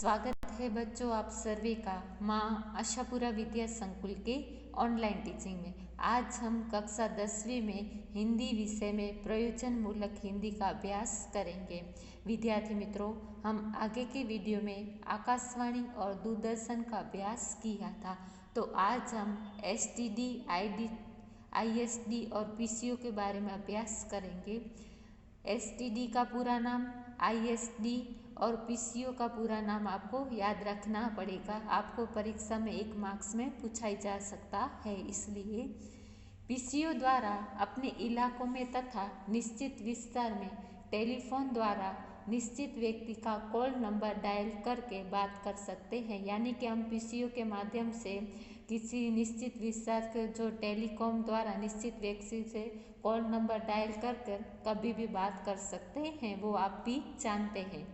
स्वागत है बच्चों आप सर्वे का माँ आशापुरा विद्या संकुल के ऑनलाइन टीचिंग में। आज हम कक्षा 10वीं में हिंदी विषय में प्रयोजन मूलक हिंदी का अभ्यास करेंगे। विद्यार्थी मित्रों, हम आगे के वीडियो में आकाशवाणी और दूरदर्शन का अभ्यास किया था, तो आज हम एसटीडी, आईएसडी और पीसीओ के बारे में अभ्यास करेंगे। एसटीडी का पूरा नाम, आईएसडी और पीसीओ का पूरा नाम आपको याद रखना पड़ेगा। आपको परीक्षा में 1 मार्क्स में पूछा जा सकता है। इसलिए पीसीओ द्वारा अपने इलाकों में तथा निश्चित विस्तार में टेलीफोन द्वारा निश्चित व्यक्ति का कॉल नंबर डायल करके बात कर सकते हैं। यानी कि हम पीसीओ के माध्यम से किसी निश्चित विस्तार के जो टेलीकॉम द्वारा निश्चित व्यक्ति से कॉल नंबर डायल कर कभी भी बात कर सकते हैं, वो आप भी जानते हैं।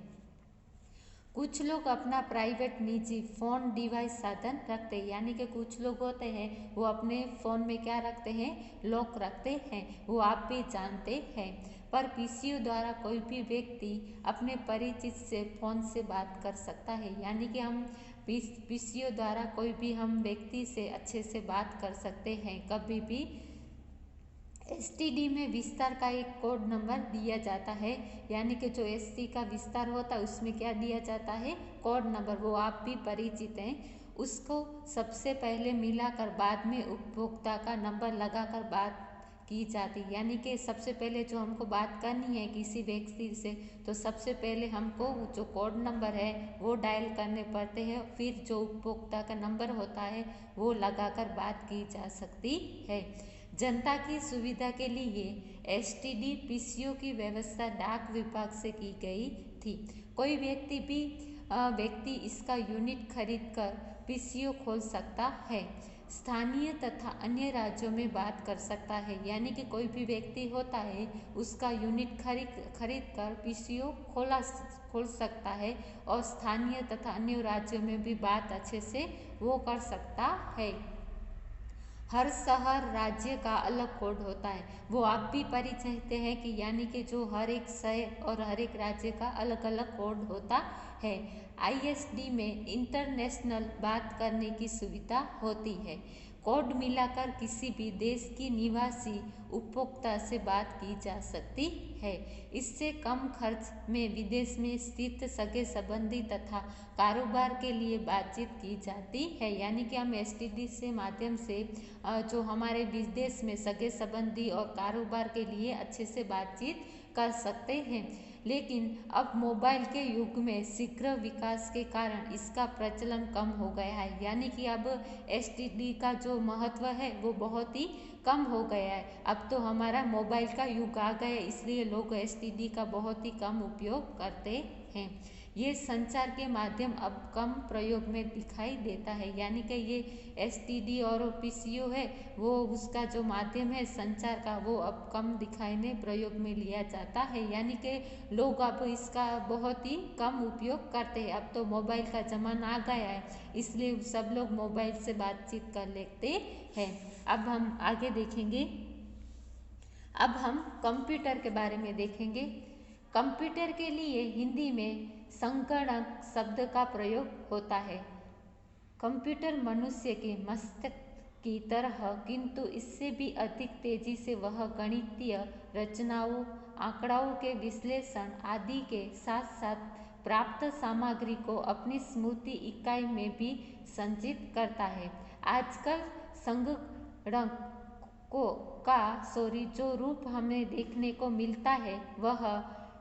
कुछ लोग अपना प्राइवेट निजी फ़ोन डिवाइस साधन रखते हैं, यानी कि कुछ लोग होते हैं वो अपने फ़ोन में क्या रखते हैं, लॉक रखते हैं, वो आप भी जानते हैं। पर पीसीओ द्वारा कोई भी व्यक्ति अपने परिचित से फ़ोन से बात कर सकता है। यानी कि हम पीसीओ द्वारा कोई भी हम व्यक्ति से अच्छे से बात कर सकते हैं कभी भी। एसटीडी में विस्तार का एक कोड नंबर दिया जाता है, यानी कि जो एसटी का विस्तार होता है उसमें क्या दिया जाता है, कोड नंबर, वो आप भी परिचित हैं। उसको सबसे पहले मिलाकर बाद में उपभोक्ता का नंबर लगाकर बात की जाती है। यानी कि सबसे पहले जो हमको बात करनी है किसी व्यक्ति से, तो सबसे पहले हमको जो कोड नंबर है वो डायल करने पड़ते हैं, फिर जो उपभोक्ता का नंबर होता है वो लगाकर बात की जा सकती है। जनता की सुविधा के लिए एसटीडी पीसीओ की व्यवस्था डाक विभाग से की गई थी। कोई व्यक्ति इसका यूनिट खरीदकर पीसीओ खोल सकता है, स्थानीय तथा अन्य राज्यों में बात कर सकता है। यानी कि कोई भी व्यक्ति होता है उसका यूनिट खरीद कर पीसीओ खोल सकता है और स्थानीय तथा अन्य राज्यों में भी बात अच्छे से वो कर सकता है। हर शहर राज्य का अलग कोड होता है, वो आप भी परिचित हैं कि यानी कि जो हर एक शहर और हर एक राज्य का अलग अलग कोड होता है। आईएसडी में इंटरनेशनल बात करने की सुविधा होती है। कोड मिलाकर किसी भी देश की निवासी उपभोक्ता से बात की जा सकती है। इससे कम खर्च में विदेश में स्थित सगे संबंधी तथा कारोबार के लिए बातचीत की जाती है। यानी कि हम एसटीडी से माध्यम से जो हमारे विदेश में सगे संबंधी और कारोबार के लिए अच्छे से बातचीत कर सकते हैं। लेकिन अब मोबाइल के युग में शीघ्र विकास के कारण इसका प्रचलन कम हो गया है। यानी कि अब एसटीडी का जो महत्व है वो बहुत ही कम हो गया है। अब तो हमारा मोबाइल का युग आ गया है, इसलिए लोग एसटीडी का बहुत ही कम उपयोग करते हैं। ये संचार के माध्यम अब कम प्रयोग में दिखाई देता है। यानी कि ये एसटीडी और पीसीओ है वो उसका जो माध्यम है संचार का वो अब कम दिखाने प्रयोग में लिया जाता है। यानी कि लोग अब इसका बहुत ही कम उपयोग करते हैं। अब तो मोबाइल का ज़माना आ गया है, इसलिए सब लोग मोबाइल से बातचीत कर लेते हैं। अब हम आगे देखेंगे। अब हम कंप्यूटर के बारे में देखेंगे। कंप्यूटर के लिए हिंदी में संगणक शब्द का प्रयोग होता है। कंप्यूटर मनुष्य के मस्तिष्क की तरह, किंतु इससे भी अधिक तेजी से वह गणितीय रचनाओं, आंकड़ों के विश्लेषण आदि के साथ साथ प्राप्त सामग्री को अपनी स्मृति इकाई में भी संचित करता है। आजकल संगणक जो रूप हमें देखने को मिलता है वह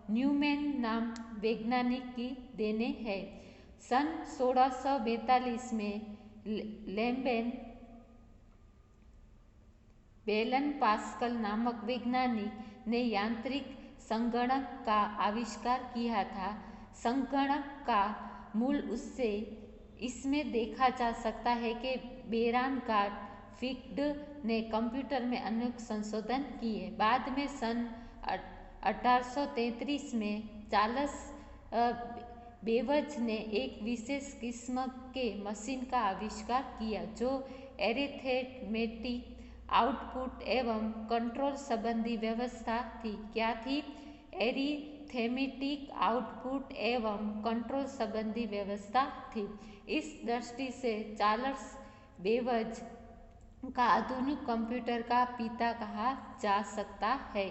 न्यूमैन नाम वैज्ञानिक की देने है। सन 1642 में बेलन पास्कल नामक वैज्ञानिक ने यांत्रिक संगणक का आविष्कार किया था। संगणक का मूल उससे इसमें देखा जा सकता है कि बेरानगार्ड फिक्ड ने कंप्यूटर में अनेक संशोधन किए। बाद में सन 1833 में चार्ल्स बेबज ने एक विशेष किस्म के मशीन का आविष्कार किया जो एरिथमेटिक आउटपुट एवं कंट्रोल संबंधी व्यवस्था थी। क्या थी? थेमेटिक आउटपुट एवं कंट्रोल संबंधी व्यवस्था थी। इस दृष्टि से चार्ल्स बेबज का आधुनिक कंप्यूटर का पिता कहा जा सकता है।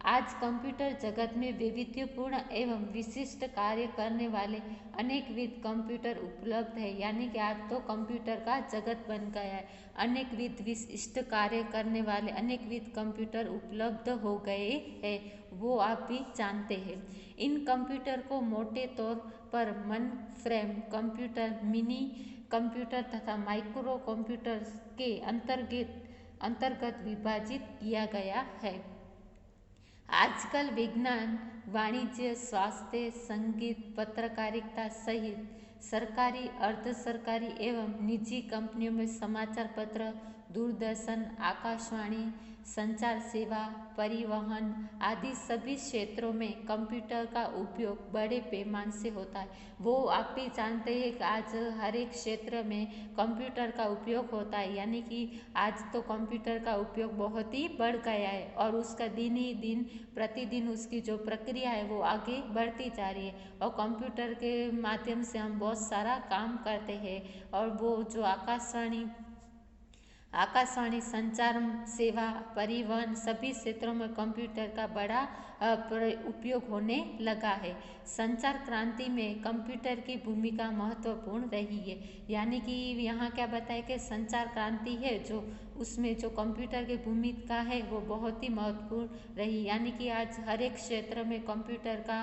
आज कंप्यूटर जगत में वैविध्यपूर्ण एवं विशिष्ट कार्य करने वाले अनेकविध कंप्यूटर उपलब्ध है। यानी कि आज तो कंप्यूटर का जगत बन गया है। अनेकविध विशिष्ट कार्य करने वाले अनेकविध कंप्यूटर उपलब्ध हो गए हैं, वो आप भी जानते हैं। इन कंप्यूटर को मोटे तौर पर मन फ्रेम कंप्यूटर, मिनी कंप्यूटर तथा माइक्रो कंप्यूटर के अंतर्गत विभाजित किया गया है। आजकल विज्ञान, वाणिज्य, स्वास्थ्य, संगीत, पत्रकारिता सहित सरकारी, अर्ध सरकारी एवं निजी कंपनियों में समाचार पत्र, दूरदर्शन, आकाशवाणी, संचार सेवा, परिवहन आदि सभी क्षेत्रों में कंप्यूटर का उपयोग बड़े पैमाने से होता है। वो आप भी जानते हैं कि आज हर एक क्षेत्र में कंप्यूटर का उपयोग होता है। यानी कि आज तो कंप्यूटर का उपयोग बहुत ही बढ़ गया है और उसका दिन ही दिन प्रतिदिन उसकी जो प्रक्रिया है वो आगे बढ़ती जा रही है। और कंप्यूटर के माध्यम से हम बहुत सारा काम करते हैं। और वो जो आकाशवाणी, संचार सेवा, परिवहन सभी क्षेत्रों में कंप्यूटर का बड़ा उपयोग होने लगा है। संचार क्रांति में कंप्यूटर की भूमिका महत्वपूर्ण रही है। यानी कि यहाँ क्या बताया कि संचार क्रांति है जो उसमें जो कंप्यूटर की भूमिका है वो बहुत ही महत्वपूर्ण रही। यानी कि आज हर एक क्षेत्र में कंप्यूटर का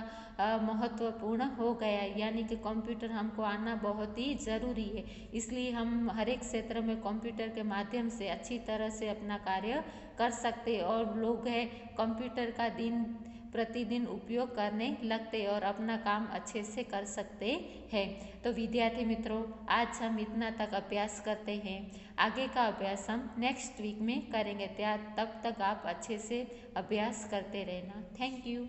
महत्वपूर्ण हो गया है। यानी कि कंप्यूटर हमको आना बहुत ही ज़रूरी है। इसलिए हम हर एक क्षेत्र में कंप्यूटर के माध्यम से अच्छी तरह से अपना कार्य कर सकते हैं। और लोग हैं कंप्यूटर का दिन प्रतिदिन उपयोग करने लगते और अपना काम अच्छे से कर सकते हैं। तो विद्यार्थी मित्रों, आज हम इतना तक अभ्यास करते हैं। आगे का अभ्यास हम नेक्स्ट वीक में करेंगे। तब तक आप अच्छे से अभ्यास करते रहना। Thank you.